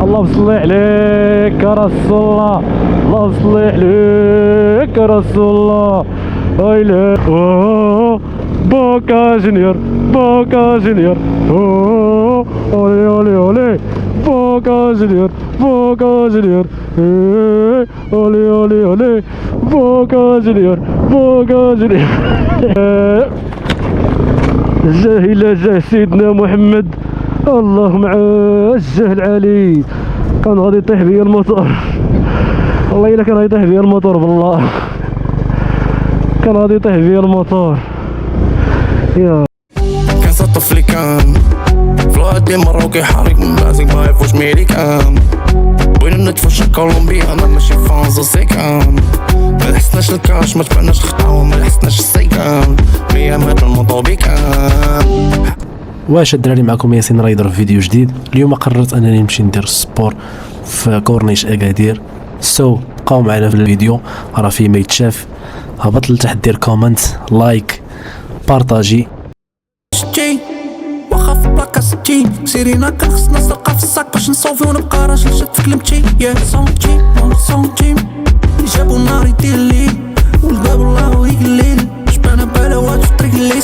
اللهم صل عليك يا رسول الله، اللهم صل عليك يا رسول الله. ويلي بوكا جونيور، بوكا جونيور، اولي اولي اولي، بوكا جونيور، بوكا جونيور، اولي اولي اولي، بوكا جونيور، بوكا جونيور. جاه الى جاه سيدنا محمد، اللهم عجه العلي. كان غادي يطيح بيا الموتور، والله الا كان غادي يطيح بيا الموتور، بالله كان غادي يطيح بيا الموتور. يا كان طفلي كان فلوادي مروكي حريق من بازك ما يفوش ميريكان. بغينا نتفشى كولومبيا انا ماشي فرنسا سيكان. ما لحسناش الكاش ما تبعناش خطاوة ما لحسناش السيكان. 100 متر الموطوبي كان. واش الدراري، معكم ياسين رايدر في فيديو جديد. اليوم قررت انني نمشي ندير السبور في كورنيش اكادير. بقاو معنا في الفيديو، راه فيه ما يتشاف. هبط لتحت دير كومنت، لايك، بارطاجي. واخا في بلاكا 60 سيرينا كان خصنا نسرقها في الصاك باش نصوفي ونبقى راجل شد في كلمتي. يا سونتيم سونتيم جابو النار يدير الليل والباب الله وريق الليل. جبانا بلاوات في طريق الليل.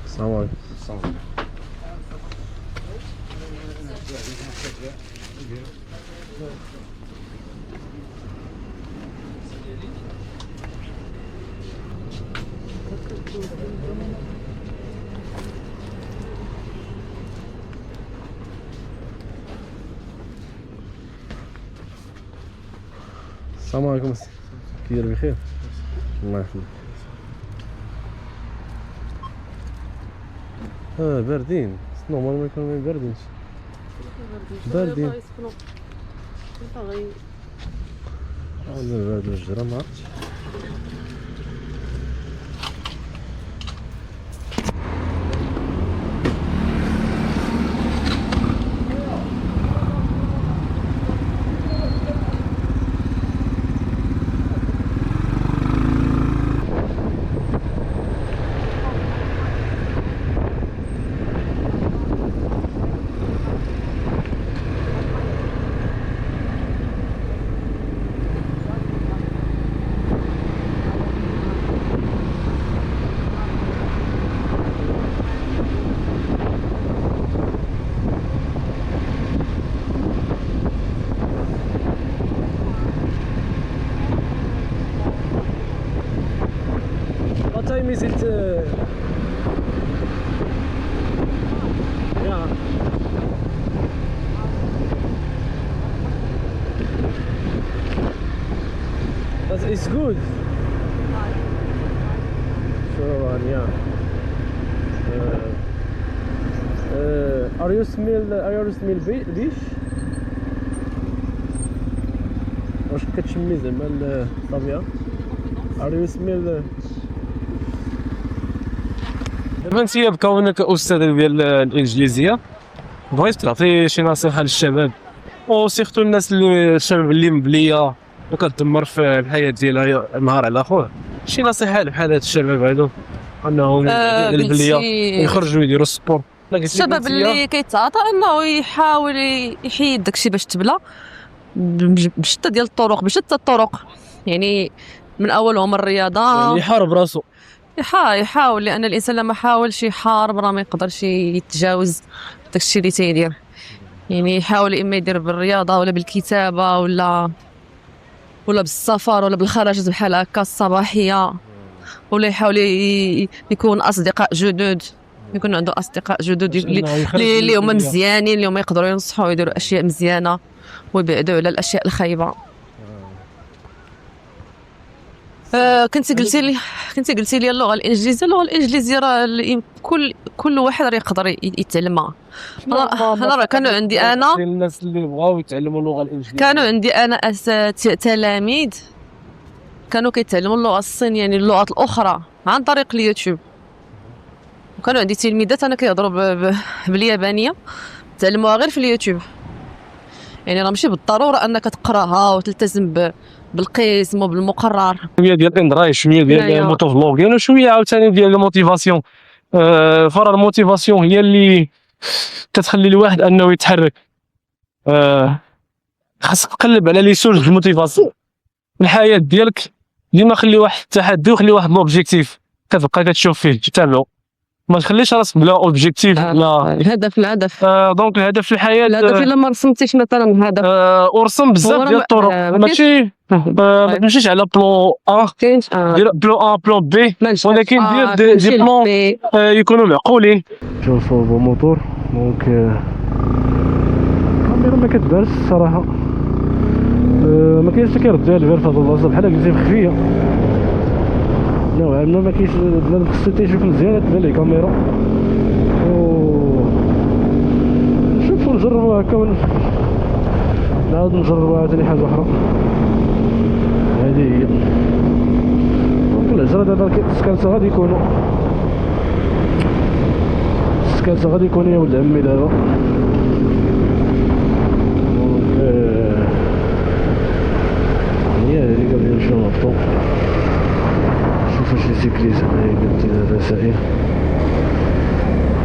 السلام عليكم. السلام عليكم. كي داير؟ بخير الله يحفظك. باردين نورمال ما يكونوا باردينش. باردين ولا بارد الجرة ما عرفتش. What time is it? Yeah. It's good. Sure, yeah. Are you smell beach? واش كتشمي زعما الطبيعة؟ Are you smell دابا انت بكونك استاذ ديال الانجليزيه بغيت تعطي شي نصيحه للشباب وسيرتو الناس الشباب اللي مبليه وكتدمر في الحياه ديالها نهار على خوه، شي نصيحه بحال هاد الشباب هادو انهم البليه يخرجوا يديروا السبور؟ الشباب اللي كيتعاطى انه يحاول يحيد داكشي باش تبلا بشتى ديال الطرق، بشتى الطرق، يعني من اولهم الرياضه، يعني يحارب راسو، يحاول لان الانسان لما حاولش يحارب راه ما يقدرش يتجاوز داكشي اللي تيدير. يعني يحاول اما يدير بالرياضه ولا بالكتابه ولا بالسفر ولا بالخرجات بحال هكا الصباحيه، ولا يحاول يكون اصدقاء جدد، يكون عنده اصدقاء جدد اللي هما مزيانين، اللي هما يقدروا ينصحوا ويديروا اشياء مزيانه ويبعدوا على الاشياء الخايبه. كنتي قلتي لي اللغه الانجليزيه راه كل واحد راه يقدر يتعلمها. انا راه كانوا عندي انا الناس اللي بغاو يتعلموا اللغه الانجليزيه كانوا عندي انا تلاميذ كانوا كيتعلموا اللغه الصينيه يعني اللغات الاخرى عن طريق اليوتيوب. وكانوا عندي تلميذات انا كيهضروا باليابانيه تعلموها غير في اليوتيوب. يعني راه ماشي بالضروره انك تقراها وتلتزم بالقسم وبالمقرر. شويه ديال الاندرايف، شويه ديال أيوة. الموتوفلوغين، وشويه عاوتاني ديال الموتيفاسيون. فرا الموتيفاسيون هي اللي كتخلي الواحد انه يتحرك. خاصك تقلب على لي سورس د الموتيفاسيون الحياه ديالك. ديما خلي واحد التحدي وخلي واحد لوبجيكتيف كتبقى كتشوف فيه تتابعو. ما تخليش راسك بلا اوبجيكتيف. لا الهدف دونك الهدف في الحياه. الهدف الا ما رسمتيش مثلا هدف ورسم بزاف ديال الطرق، ماشي ما تمشيش على بلون ا، كاينش دير بلون ا بلون بي، ولكن دير دي بلون يكونوا معقولين. شوفوا موتور دونك الكاميرا ما كتبانش الصراحه. ما كاينش حتى كيرد الفير في هذا البلاصه بحال قلتي مخفيه نوعا ما. ما كاينش بنادم خصو تيشوف مزيان تبان ليه الكاميرا. نشوفو نجربو هكا نعاود نجربو عاوتاني حاجه اخرى. هادي هي دونك الهجره دابا السكانسه غادي يكونوا يا ولد عمي دابا. دونك هي هادي غادي نمشيو نهبطو نشوفو شي سيكليست هنايا قلتي الرسائل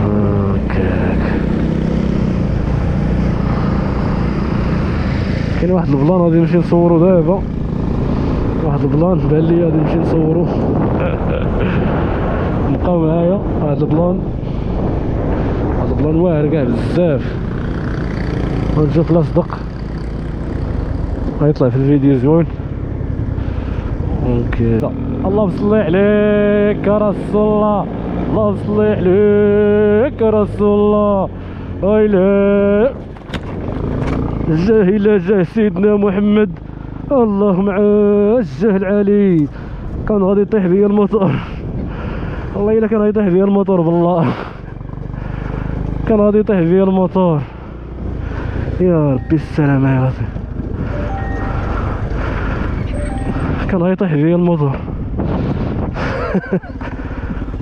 هكاك. كاين واحد البلان غادي نمشي نصورو دابا، واحد البلان بان لي غادي نمشي نصورو. بقاو معايا. هاد البلان واعر كاع بزاف، ونشوف لا صدق غيطلع في الفيديو زوين. دونك اللهم صل عليك يا رسول الله، اللهم صل عليك يا رسول الله. ويلي جاه الى جاه سيدنا محمد، اللهم عجه العلي. كان غادي يطيح بيا الموتور، والله الا كان غادي يطيح بيا الموتور، بالله كان غادي يطيح بيا الموتور. يا ربي السلامة يا ربي، كان غادي يطيح بيا الموتور.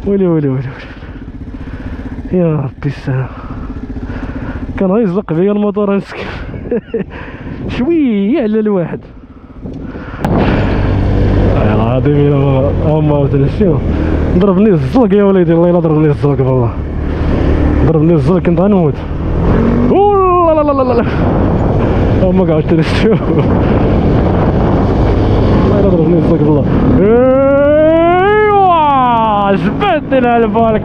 ويلي يا ربي السلامة، كان غادي يزلق بيا الموتور مسكين. شويه على الواحد العظيم. الا هما تنسيو ضربني الزلق يا وليدي، الله الا ضربني الزلق، والله ضربني الزلق كنت غنموت. لا لا لا لا هما كاع تنسيو، الله الا ضربني الزلق بالله. ايوا جبدني على الكلب.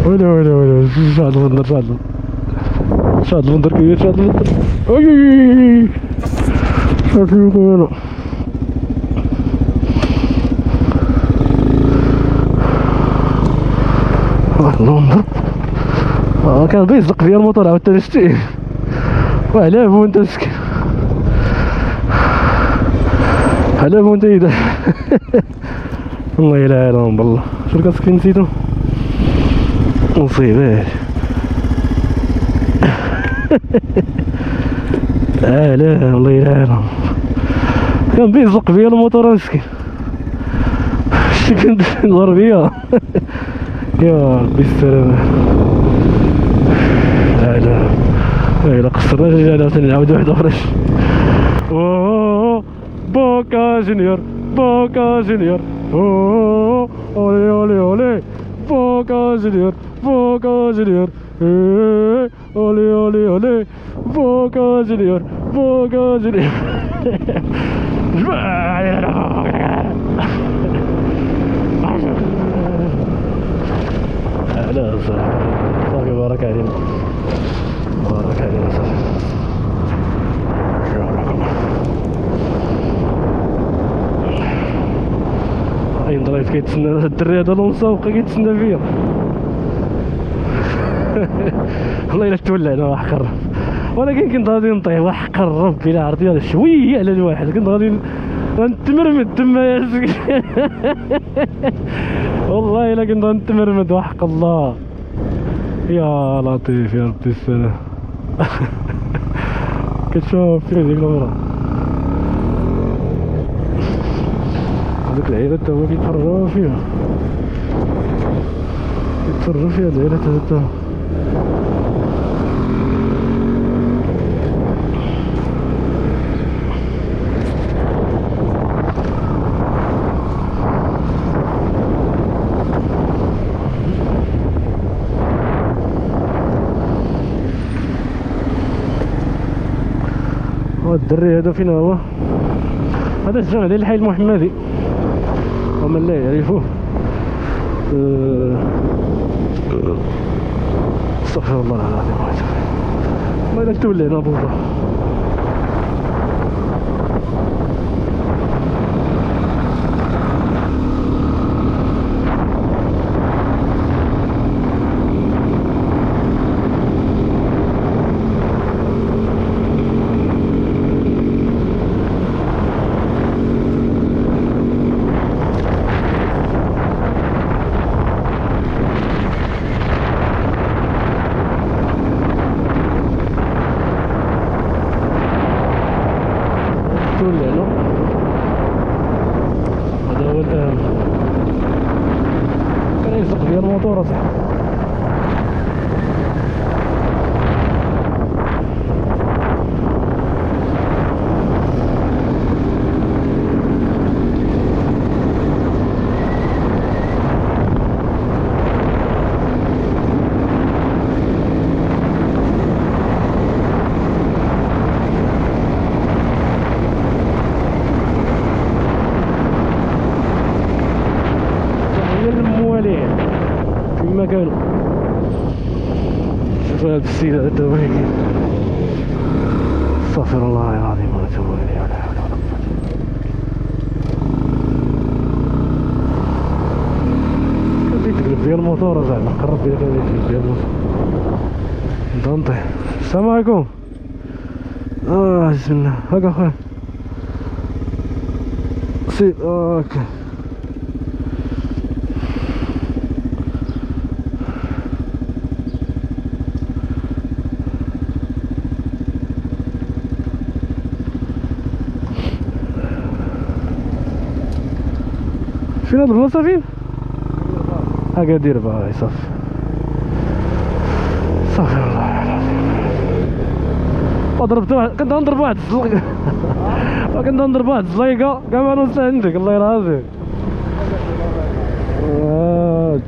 ولا شاد البندر شاد البندر كبير، شاد البندر. اي شاد البندر. البندر كان بيزلق فيا الموتور عاود شتي. وعلاه بو انت مسكين، علاه بو انت يدا. الله يلا يعلم بالله شنو كاسكين نسيتو مصيبات. لا الله يلا يعلم، كان بيزلق فيا الموتور مسكين، شتي كنت نضرب بيا. يا ربي السلامة. لا قصرنا رجعنا نعاودو واحد اخرى. بوكا جونيور بوكا جونيور، اولي اولي اولي بوكا جونيور بوكا جونيور، اولي اولي اولي بوكا جونيور بوكا جونيور. لا صافي بارك علينا، بارك علينا صافي. واقف كيتسنى الدري هذا المسابقة كيتسنى فيا. والله الا تولعنا واحد قرب، ولكن كنت غادي نطيح واحد قرب بلا عرفتي هذا شويه على الواحد، كنت غادي نتمرمد تما يا سكين. والله الا كنت غنتمرمد وحق الله. يا لطيف يا ربي السلام. كتشوف فيه ديك المرة هذوك العيلات تا هما كيتفرجوا فيها، كيتفرجوا فيها العيلات هذا. الدري هذا فين هو؟ هذا الجامع ديال الحي المحمدي، ومن لا يعرفوه استغفر الله العظيم. ما الا تولينا بوضوح. هذا هو الآن كان يزق ديال الموتور صح. فيما كانوا شوف هذا السيد هذا الدواهي. استغفر الله العظيم واتوب اليه. ولا حول ولا قوه. كنت تقلب ديال الموتور زعما قرب بيا كان يقلب ديال الموتور. نطيح. السلام عليكم. بسم الله. هاكا خويا سي هاكا. فين هاد البلاصة فين؟ هاكا دير باغي صافي. استغفر الله العظيم. ضربت واحد، كنت غنضرب واحد الزلقة. كنت غنضرب واحد الزليقة كاع ما نوصل عندك الله العظيم.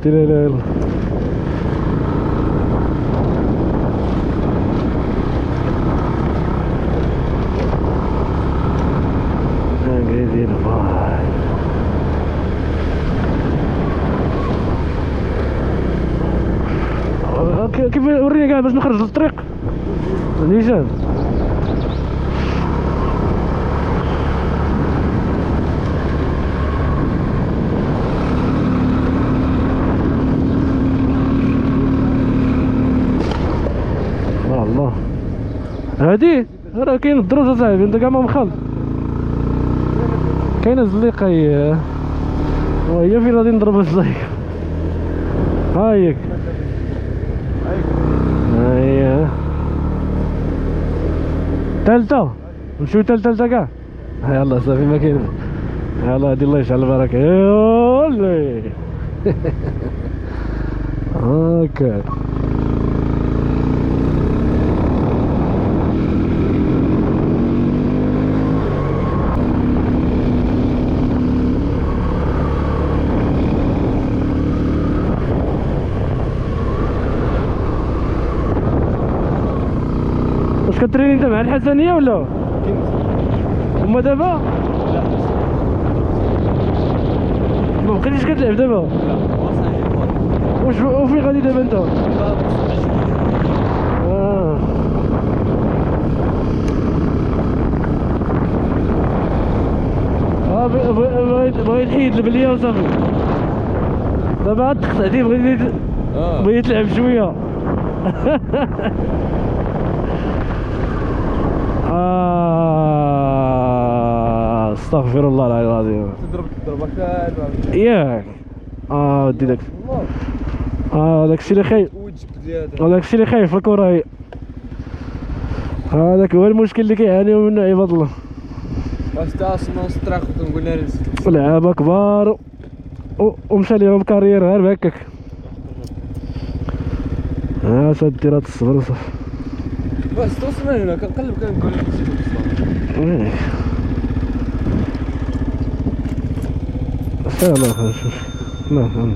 دير لا اله الا الله. دير باغي كيف وريني كاع باش نخرج للطريق نيشان. الله هادي راه كاين الدروس اصاحبي، انت كاع ما مخلط. كاينه الزليقه هي وهي فين غادي نضرب الزليقه. هايك هيا تالتة نمشيو تالتة كاع. يلا صافي ما كاين. يلا هادي الله يجعل البركة. يولي هاكا واش كتريني انت مع الحسنية ولا؟ هما دابا؟ لا ما بقيتيش كتلعب دابا؟ لا واش وفين غادي دابا انت؟ بغيت نحيد البلية وصافي. دابا هاد التقطع بغيت تلعب شويه. استغفر الله العلي العظيم. تضرب ضربه ياك ودي داك داكشي اللي خايف، داكشي اللي خايف الكره هي. هذاك هو المشكل اللي كيعانيو منه عباد الله. واش تا اصلا ستراخ كنقول لها لعابه كبار ومشى ليهم كارير غير هكاك. دير هاد الصبر صافي. بس توصل هنا كنقلب كنقول لك لا لا